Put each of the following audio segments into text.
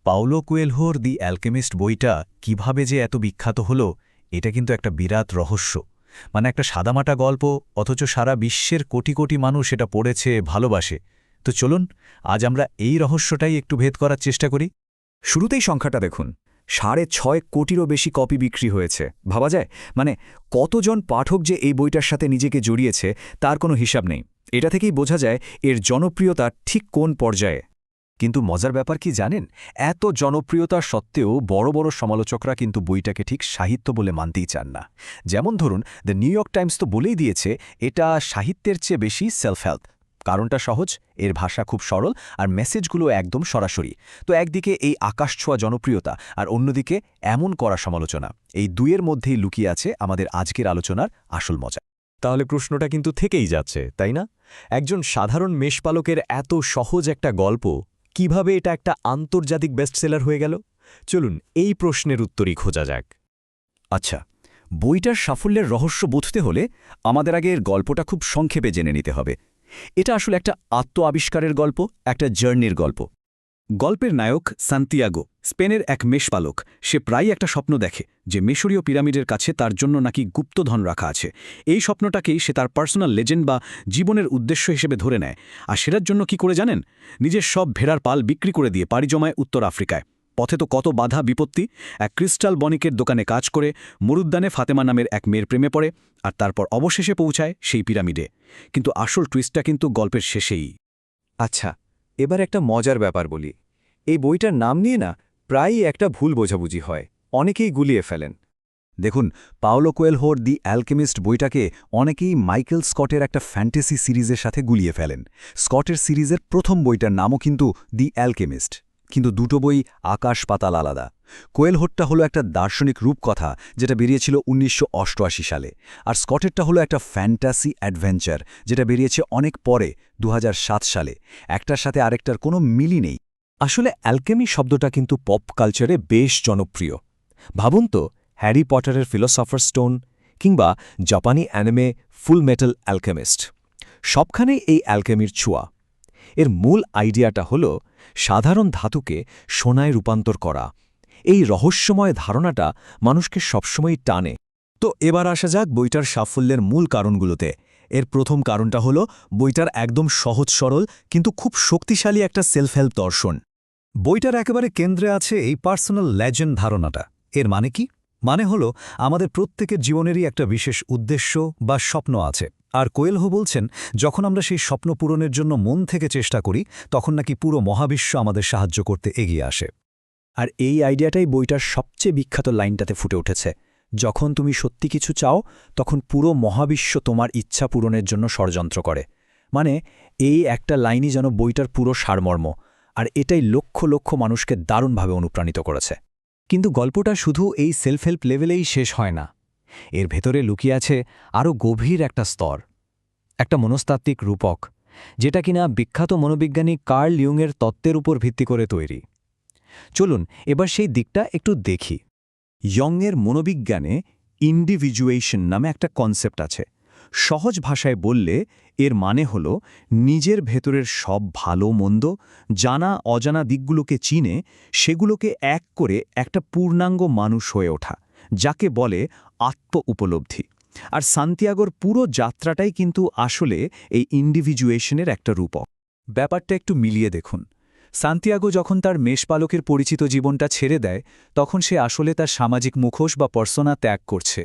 Paulo কোয়েলহোর দি alchemist বইটা কিভাবে যে এত বিখ্যাত হলো এটা কিন্তু একটা বিরাট রহস্য। মানে একটা সাদামাটা গল্প, অথচ সারা বিশ্বের কোটি কোটি মানুষ এটা পড়েছে, ভালোবাসে। তো চলুন আজ আমরা এই রহস্যটাই একটু ভেদ করার চেষ্টা করি। শুরুতেই সংখ্যাটা দেখুন, ৬.৫ কোটিরও বেশি কপি বিক্রি হয়েছে। ভাবা যায়, মানে কতজন পাঠক যে এই বইটার সাথে নিজেকে জড়িয়েছে তার কোনো হিসাব নেই। এটা থেকেই বোঝা যায় এর জনপ্রিয়তা ঠিক কোন পর্যায়ে। কিন্তু মজার ব্যাপার কি জানেন, এত জনপ্রিয়তা সত্ত্বেও বড় বড় সমালোচকরা কিন্তু বইটাকে ঠিক সাহিত্য বলে মানতেই চান না। যেমন ধরুন, দ্য নিউ ইয়র্ক টাইমস তো বলেই দিয়েছে এটা সাহিত্যের চেয়ে বেশি সেলফ হেল্প। কারণটা সহজ, এর ভাষা খুব সরল আর মেসেজগুলো একদম সরাসরি। তো একদিকে এই আকাশছোঁয়া জনপ্রিয়তা আর অন্যদিকে এমন করা সমালোচনা, এই দুইয়ের মধ্যেই লুকিয়ে আছে আমাদের আজকের আলোচনার আসল মজা। তাহলে প্রশ্নটা কিন্তু থেকেই যাচ্ছে, তাই না? একজন সাধারণ মেষপালকের এত সহজ একটা গল্প কিভাবে এটা একটা আন্তর্জাতিক বেস্টসেলার হয়ে গেল? চলুন এই প্রশ্নের উত্তরই খোঁজা যাক। আচ্ছা, বইটার সাফল্যের রহস্য বুঝতে হলে আমাদের আগে এর গল্পটা খুব সংক্ষেপে জেনে নিতে হবে। এটা আসলে একটা আত্ম আবিষ্কারের গল্প, একটা জার্নির গল্প। গল্পের নায়ক সান্তিয়াগো স্পেনের এক মেষপালক। সে প্রায়ই একটা স্বপ্ন দেখে যে মিশরীয় পিরামিডের কাছে তার জন্য নাকি গুপ্তধন রাখা আছে। এই স্বপ্নটাকেই সে তার পার্সোনাল লেজেন্ড বা জীবনের উদ্দেশ্য হিসেবে ধরে নেয়। আর সেটার জন্য কি করে জানেন? নিজের সব ভেড়ার পাল বিক্রি করে দিয়ে পাড়ি জমায় উত্তর আফ্রিকায়। পথে তো কত বাধা বিপত্তি। এক ক্রিস্টাল বণিকের দোকানে কাজ করে মরুদ্যানে ফাতেমা নামের এক মেয়ের প্রেমে পড়ে, আর তারপর অবশেষে পৌঁছায় সেই পিরামিডে। কিন্তু আসল টুইস্টটা কিন্তু গল্পের শেষেই। আচ্ছা, এবার একটা মজার ব্যাপার বলি। এই বইটার নাম নিয়ে না প্রায়ই একটা ভুল বোঝাবুঝি হয়, অনেকেই গুলিয়ে ফেলেন। দেখুন, পাওলো কোয়েলহোর দি অ্যালকেমিস্ট বইটাকে অনেকেই মাইকেল স্কটের একটা ফ্যান্টাসি সিরিজের সাথে গুলিয়ে ফেলেন। স্কটের সিরিজের প্রথম বইটার নামও কিন্তু দি অ্যালকেমিস্ট, কিন্তু দুটো বই আকাশ পাতাল আলাদা। কোয়েলহোরটা হলো একটা দার্শনিক রূপকথা যেটা বেরিয়েছিল ১৯৮৮ সালে, আর স্কটেরটা হলো একটা ফ্যান্টাসি অ্যাডভেঞ্চার যেটা বেরিয়েছে অনেক পরে ২০০৭ সালে। একটার সাথে আরেকটার কোনো মিলই নেই। আসলে অ্যালকেমি শব্দটা কিন্তু পপ কালচারে বেশ জনপ্রিয়। ভাবুন তো, হ্যারি পটারের ফিলোসফার স্টোন কিংবা জাপানি অ্যানিমে ফুল মেটাল অ্যালকেমিস্ট, সবখানেই এই অ্যালকেমির ছোঁয়া। এর মূল আইডিয়াটা হল সাধারণ ধাতুকে সোনায় রূপান্তর করা। এই রহস্যময় ধারণাটা মানুষকে সবসময়ই টানে। তো এবার আসা যাক বইটার সাফল্যের মূল কারণগুলোতে। এর প্রথম কারণটা হলো বইটার একদম সহজ সরল কিন্তু খুব শক্তিশালী একটা সেলফ হেল্প দর্শন। বইটার একেবারে কেন্দ্রে আছে এই পার্সোনাল লেজেন্ড ধারণাটা। এর মানে কি? মানে হলো আমাদের প্রত্যেকের জীবনেরই একটা বিশেষ উদ্দেশ্য বা স্বপ্ন আছে, আর কোয়েলহো বলছেন যখন আমরা সেই স্বপ্ন পূরণের জন্য মন থেকে চেষ্টা করি তখন নাকি পুরো মহাবিশ্ব আমাদের সাহায্য করতে এগিয়ে আসে। আর এই আইডিয়াটাই বইটার সবচেয়ে বিখ্যাত লাইনটাতে ফুটে উঠেছে, যখন তুমি সত্যি কিছু চাও তখন পুরো মহাবিশ্ব তোমার ইচ্ছা পূরণের জন্য ষড়যন্ত্র করে। মানে এই একটা লাইনই যেন বইটার পুরো সারমর্ম, আর এটাই লক্ষ লক্ষ মানুষকে দারুণভাবে অনুপ্রাণিত করেছে। কিন্তু গল্পটা শুধু এই সেলফ হেল্প লেভেলেই শেষ হয় না। এর ভেতরে লুকিয়ে আছে আরও গভীর একটা স্তর, একটা মনস্তাত্ত্বিক রূপক, যেটা কিনা বিখ্যাত মনোবিজ্ঞানী কার্ল ইয়ুংয়ের তত্ত্বের উপর ভিত্তি করে তৈরি। চলুন এবার সেই দিকটা একটু দেখি। ইয়ংয়ের মনোবিজ্ঞানে ইন্ডিভিজুয়েশন নামে একটা কনসেপ্ট আছে। সহজ ভাষায় বললে এর মানে হল নিজের ভেতরের সব ভালো মন্দ, জানা অজানা দিকগুলোকে চিনে সেগুলোকে এক করে একটা পূর্ণাঙ্গ মানুষ হয়ে ওঠা, যাকে বলে আত্ম উপলব্ধি। আর সান্তিয়াগোর পুরো যাত্রাটাই কিন্তু আসলে এই ইন্ডিভিজুয়েশনের একটা রূপক। ব্যাপারটা একটু মিলিয়ে দেখুন। সান্তিয়াগো যখন তার মেষপালকের পরিচিত জীবনটা ছেড়ে দেয় তখন সে আসলে তার সামাজিক মুখোশ বা পার্সোনা ত্যাগ করছে।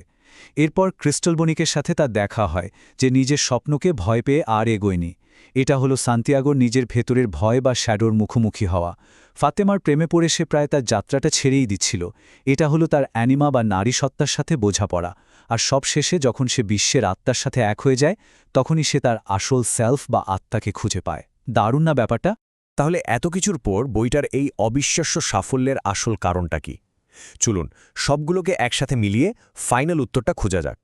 এরপর ক্রিস্টাল বণিকের সাথে তার দেখা হয়, যে নিজের স্বপ্নকে ভয় পেয়ে আর এগোয়নি। এটা হলো সান্তিয়াগোর নিজের ভেতরের ভয় বা শ্যাডোর মুখোমুখি হওয়া। ফাতেমার প্রেমে পড়ে সে প্রায় তার যাত্রাটা ছেড়েই দিচ্ছিল। এটা হলো তার অ্যানিমা বা নারী সত্তার সাথে বোঝাপড়া। আর সবশেষে যখন সে বিশ্বের আত্মার সাথে এক হয়ে যায় তখনই সে তার আসল সেলফ বা আত্মাকে খুঁজে পায়। দারুণ না ব্যাপারটা? তাহলে এত কিছুর পর বইটার এই অবিশ্বাস্য সাফল্যের আসল কারণটা কি? চলুন সবগুলোকে একসাথে মিলিয়ে ফাইনাল উত্তরটা খোঁজা যাক।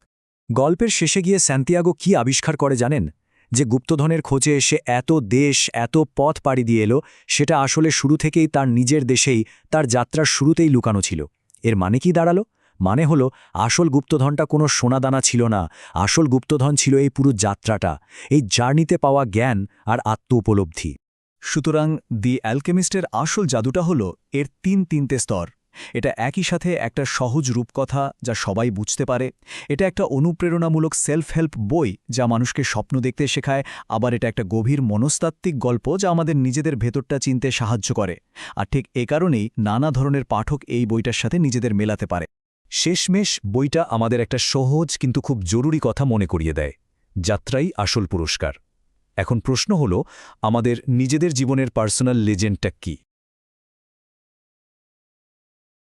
গল্পের শেষে গিয়ে সান্তিয়াগো কি আবিষ্কার করে জানেন? যে গুপ্তধনের খোঁজে এসে এত দেশ এত পথ পাড়ি দিয়ে এলো, সেটা আসলে শুরু থেকেই তার নিজের দেশেই, তার যাত্রার শুরুতেই লুকানো ছিল। এর মানে কি দাঁড়ালো? মানে হলো আসল গুপ্তধনটা কোনো সোনাদানা ছিল না, আসল গুপ্তধন ছিল এই পুরো যাত্রাটা, এই জার্নিতে পাওয়া জ্ঞান আর আত্ম উপলব্ধি। সুতরাং দি অ্যালকেমিস্টের আসল জাদুটা হলো এর তিনটে স্তর। এটা একই সাথে একটা সহজ রূপকথা যা সবাই বুঝতে পারে, এটা একটা অনুপ্রেরণামূলক সেলফ হেল্প বই যা মানুষকে স্বপ্ন দেখতে শেখায়, আবার এটা একটা গভীর মনস্তাত্ত্বিক গল্প যা আমাদের নিজেদের ভেতরটা চিনতে সাহায্য করে। আর ঠিক এ কারণেই নানা ধরনের পাঠক এই বইটার সাথে নিজেদের মেলাতে পারে। শেষমেশ বইটা আমাদের একটা সহজ কিন্তু খুব জরুরি কথা মনে করিয়ে দেয়, যাত্রাই আসল পুরস্কার। এখন প্রশ্ন হল, আমাদের নিজেদের জীবনের পার্সোনাল লেজেন্ডটা কী?